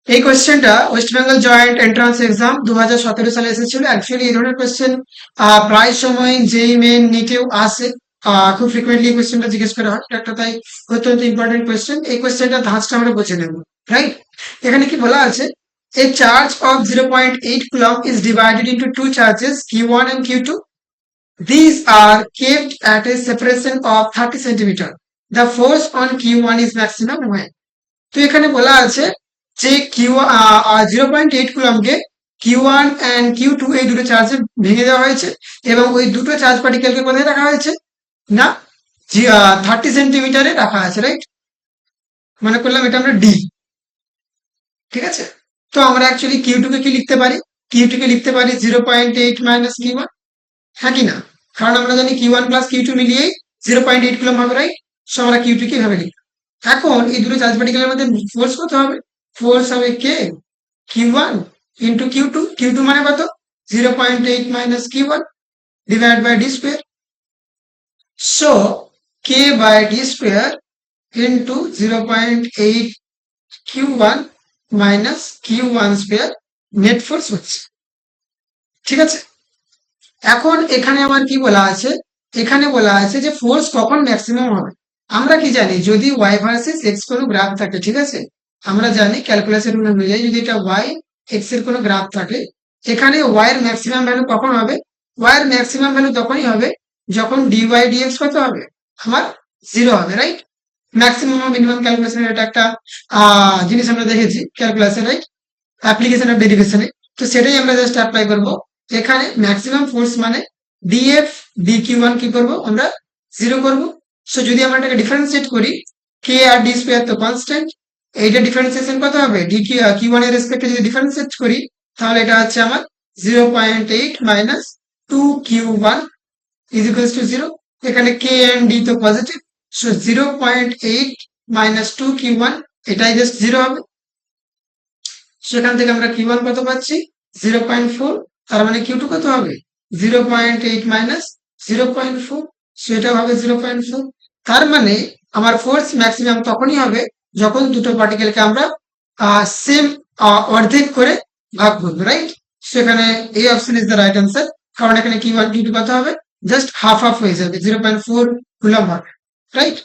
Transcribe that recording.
এই কোয়েশ্চেনটা West Bengal joint entrance exam 2017 সালে এসেছিল। অ্যাকচুয়ালি এই ধরনের কোয়েশ্চেন প্রায় সময় যেই মেন নিটেও আসে, খুব ফ্রিকুয়েন্টলি এই কোয়েশ্চেনটা জিজ্ঞেস করা হয়। এটা একটা তাই অত্যন্ত ইম্পর্টেন্ট কোয়েশ্চেন। এই কোয়েশ্চেনটা ধাঁচটা আমরা বুঝে নেব, রাইট? এখানে কি বলা আছে, a charge of 0.8 coulomb is divided into two charges q1 and q2. These are kept at a separation of 30 centimeter. The force on q1 is maximum when? তো এখানে বলা আছে যে কিউ 0.8 কুলম্বকে Q1 and Q2 এই দুটো চার্জে ভেঙে দেওয়া হয়েছে এবং ওই দুটো চার্জ পার্টিকেলকে কোথায় রাখা হয়েছে না 30 সেন্টিমিটারে রাখা আছে, রাইট? মনে করলাম এটা আমরা ডি, ঠিক আছে? তো আমরা অ্যাকচুয়ালি Q2 কে কি লিখতে পারি? Q2 কে লিখতে পারি 0.8 মাইনাস Q1, হ্যাঁ কি না? কারণ আমরা জানি Q1 প্লাস Q2 মিলিয়েই 0.8 কুলম্ব হবে, রাইট? সো আমরা Q2 কে এভাবে লিখি। এখন এই দুটো চার্জ পার্টিকেলের মধ্যে ফোর্স কত হবে? ফোর্স হবে কে Q1 into Q2. Q2 মানে কত? 0.8 minus Q1 divided by d square. So K by d square into 0.8 Q1 minus Q1 square net force হচ্ছে, ঠিক আছে? এখন এখানে আমার কি বলা আছে, এখানে বলা আছে যে ফোর্স কখন ম্যাক্সিমাম হবে। আমরা কি জানি, যদি y ভার্সেস x কোনো গ্রাফ থাকে, ঠিক আছে, আমরা জানি ক্যালকুলাসের রুল অনুযায়ী যদি এটা y x এর কোনো গ্রাফ থাকে, এখানে y এর ম্যাক্সিমাম ভ্যালু কখন হবে? y এর ম্যাক্সিমাম ভ্যালু তখনই হবে যখন dy dx কত হবে আমার 0 হবে, রাইট? ম্যাক্সিমাম ও মিনিমাম ক্যালকুলেশনের এটা একটা জিনিস আমরা দেখেছি ক্যালকুলাসে, রাইট? অ্যাপ্লিকেশন অফ ডেরিভেশনে। তো সেটাই আমরা জাস্ট অ্যাপ্লাই করব এখানে। ম্যাক্সিমাম ফোর্স মানে ডিএফ ডিকিউ1 কি করব আমরা 0 করব। সো যদি আমরা এটাকে ডিফারেন্সিয়েট করি, কে আর ডি স্কয়ার তো কনস্ট্যান্ট, এইটা ডিফারেন্সিয়েশন কত হবে ডি কিউ1 এর রেসপেক্টে যদি ডিফারেন্সিয়েট করি, তাহলে এটা হচ্ছে আমার 0.8 minus 2q1 is equals to 0। এখানে কে এন্ড ডি তো পজিটিভ, সো 0.8 মাইনাস 2q1 এটাই জাস্ট 0 হবে। সেখান থেকে আমরা Q1 কত পাচ্ছি 0.4, তার মানে Q2 কত হবে 0.8 মাইনাস 0.4, সেটা হবে 0.4। তার মানে আমার ফোর্স ম্যাক্সিমাম তখনই হবে যখন দুটো পার্টিকেলকে আমরা সেম অর্ধেক করে ভাগ করব, রাইট? সেখানে এই option is the right answer, কারণ এখানে Q1 Q2 কত হবে জাস্ট হাফ হাফ হয়ে যাবে, 0.4 কুলম্ব হবে, রাইট?